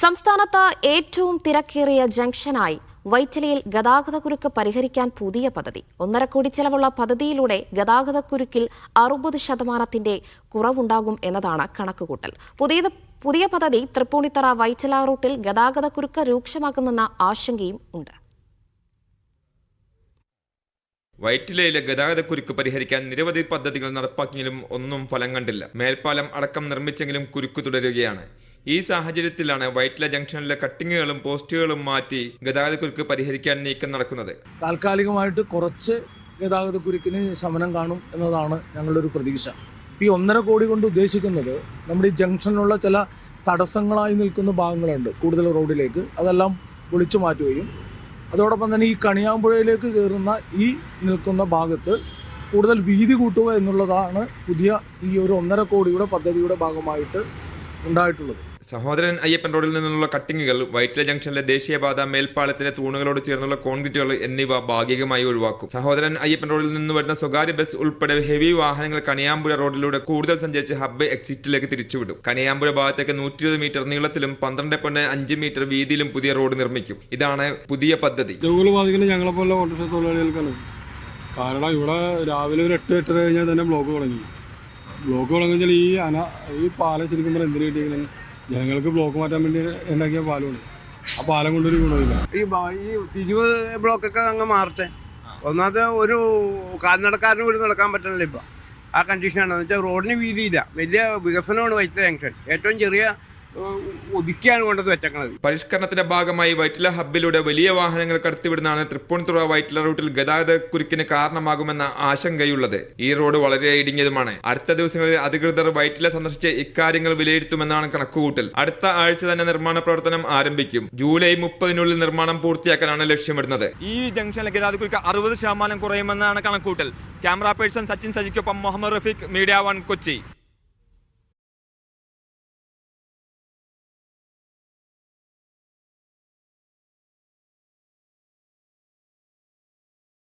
സംസ്ഥാനത്ത് ഏറ്റവും തിരക്കേറിയ ജംഗ്ഷനായി വൈറ്റിലയിൽ ഗതാഗതക്കുരുക്ക് പരിഹരിക്കാൻ പുതിയ പദ്ധതി 1.5 കോടി ചെലവുള്ള പദ്ധതിയിലൂടെ ഗതാഗതക്കുരുക്കിൽ 60% കുറവുണ്ടാകും എന്നതാണ് കണക്കുകൂട്ടൽ. പുതിയ പദ്ധതി തൃപ്പൂണിത്തറ വൈറ്റില റൂട്ടിൽ ഗതാഗതക്കുരുക്ക് രൂക്ഷമാക്കുമെന്ന ആശങ്കയും ഉണ്ട്. വൈറ്റിലയിലെ ഗതാഗതക്കുരുക്ക് പരിഹരിക്കാൻ നിരവധി പദ്ധതികൾ നടപ്പാക്കിയെങ്കിലും ഒന്നും ഫലം കണ്ടില്ല. മേൽപ്പാലം അടക്കം നിർമ്മിച്ചെങ്കിലും കുരുക്ക് തുടരുകയാണ്. ഈ സാഹചര്യത്തിലാണ് വൈറ്റില ജംഗ്ഷനിലെ കട്ടിങ്ങുകളും പോസ്റ്റുകളും മാറ്റി ഗതാഗതക്കുരുക്ക് പരിഹരിക്കാൻ നീക്കം നടക്കുന്നത്. താൽക്കാലികമായിട്ട് കുറച്ച് ഗതാഗതക്കുരുക്കിന് ശമനം കാണും എന്നതാണ് ഞങ്ങളുടെ ഒരു പ്രതീക്ഷ. ഈ 1.5 കോടി കൊണ്ട് ഉദ്ദേശിക്കുന്നത് നമ്മുടെ ഈ ജംഗ്ഷനിലുള്ള ചില തടസ്സങ്ങളായി നിൽക്കുന്ന ഭാഗങ്ങളുണ്ട് കൂടുതൽ റോഡിലേക്ക്, അതെല്ലാം പൊളിച്ചു മാറ്റുകയും അതോടൊപ്പം തന്നെ ഈ കണിയാമ്പുഴയിലേക്ക് കയറുന്ന ഈ നിൽക്കുന്ന ഭാഗത്ത് കൂടുതൽ വീതി കൂട്ടുക എന്നുള്ളതാണ് പുതിയ ഈ ഒരു 1.5 കോടിയുടെ പദ്ധതിയുടെ ഭാഗമായിട്ട് ഉണ്ടായിട്ടുള്ളത്. സഹോദരൻ അയ്യപ്പൻ റോഡിൽ നിന്നുള്ള കട്ടിങ്ങുകൾ, വൈറ്റില ജംഗ്ഷനിലെ ദേശീയപാത മേൽപ്പാലത്തിലെ തൂണുകളോട് ചേർന്നുള്ള കോൺക്രീറ്റുകൾ എന്നിവ ഭാഗികമായി ഒഴിവാക്കും. സഹോദരൻ അയ്യപ്പൻ റോഡിൽ നിന്ന് വരുന്ന സ്വകാര്യ ബസ് ഉൾപ്പെടെ ഹെവി വാഹനങ്ങൾ കണിയാമ്പുഴ റോഡിലൂടെ കൂടുതൽ സഞ്ചരിച്ച് ഹബ്ബ് എക്സിറ്റിലേക്ക് തിരിച്ചുവിടും. കണിയാമ്പുഴ ഭാഗത്തേക്ക് 120 മീറ്റർ നീളത്തിലും 12.5 മീറ്റർ വീതിയിലും പുതിയ റോഡ് നിർമ്മിക്കും. ഇതാണ് പുതിയ പദ്ധതി. ഞങ്ങളെപ്പോലെ ഓട്ടോറിക്ഷ തൊഴിലാളികൾക്കാണ്. കാരണം ഇവിടെ രാവിലെ ഒരു 8-8:30 കഴിഞ്ഞാൽ തന്നെ ബ്ലോക്ക് തുടങ്ങിയാൽ ഈ പാലം ശരിക്കും പറഞ്ഞാൽ എന്തിനു കിട്ടിയെങ്കിലും ജനങ്ങൾക്ക് ബ്ലോക്ക് മാറ്റാൻ വേണ്ടി ഉണ്ടാക്കിയ പാലമാണ്. ആ പാലം കൊണ്ടൊരു ഗുണമില്ല. ഈ തിരിവ് ബ്ലോക്കൊക്കെ അങ്ങ് മാറട്ടെ. ഒന്നാമത്തെ ഒരു കാൽനടക്കാരന് പോലും നടക്കാൻ പറ്റണില്ല ഇപ്പം. ആ കണ്ടീഷനാണ്. എന്ന് വെച്ചാൽ റോഡിന് വീതിയില്ല. വലിയ വികസനമാണ് വൈറ്റില ജംഗ്ഷൻ. ഏറ്റവും ചെറിയ ഒതുക്കിയാണ് കൊണ്ടത് വെച്ചേക്കണത്. പരിഷ്കരണത്തിന്റെ ഭാഗമായി വൈറ്റില ഹബ്ബിലൂടെ വലിയ വാഹനങ്ങൾ കടത്തിവിടുന്നതാണ് തൃപ്പൂണിത്തുറ വൈറ്റില റൂട്ടിൽ ഗതാഗതക്കുരുക്കിന് കാരണമാകുമെന്ന ആശങ്കയുള്ളത്. ഈ റോഡ് വളരെ ഇടുങ്ങിയതുമാണ്. അടുത്ത ദിവസങ്ങളിൽ അധികൃതർ വൈറ്റില സന്ദർശിച്ച് ഇക്കാര്യങ്ങൾ വിലയിരുത്തുമെന്നാണ് കണക്കുകൂട്ടൽ. അടുത്ത ആഴ്ച തന്നെ നിർമ്മാണ പ്രവർത്തനം ആരംഭിക്കും. ജൂലൈ 30-നുള്ളിൽ നിർമ്മാണം പൂർത്തിയാക്കാനാണ് ലക്ഷ്യമിടുന്നത്. ഈ ജംഗ്ഷനിലെ ഗതാഗതക്കുരുക്ക് 60% കുറയുമെന്നാണ് കണക്കുകൂട്ടൽ. ക്യാമറ പേഴ്സൺ സച്ചിൻ സജിക്കൊപ്പം മുഹമ്മദ് റഫീഖ്, മീഡിയ 1 കൊച്ചി.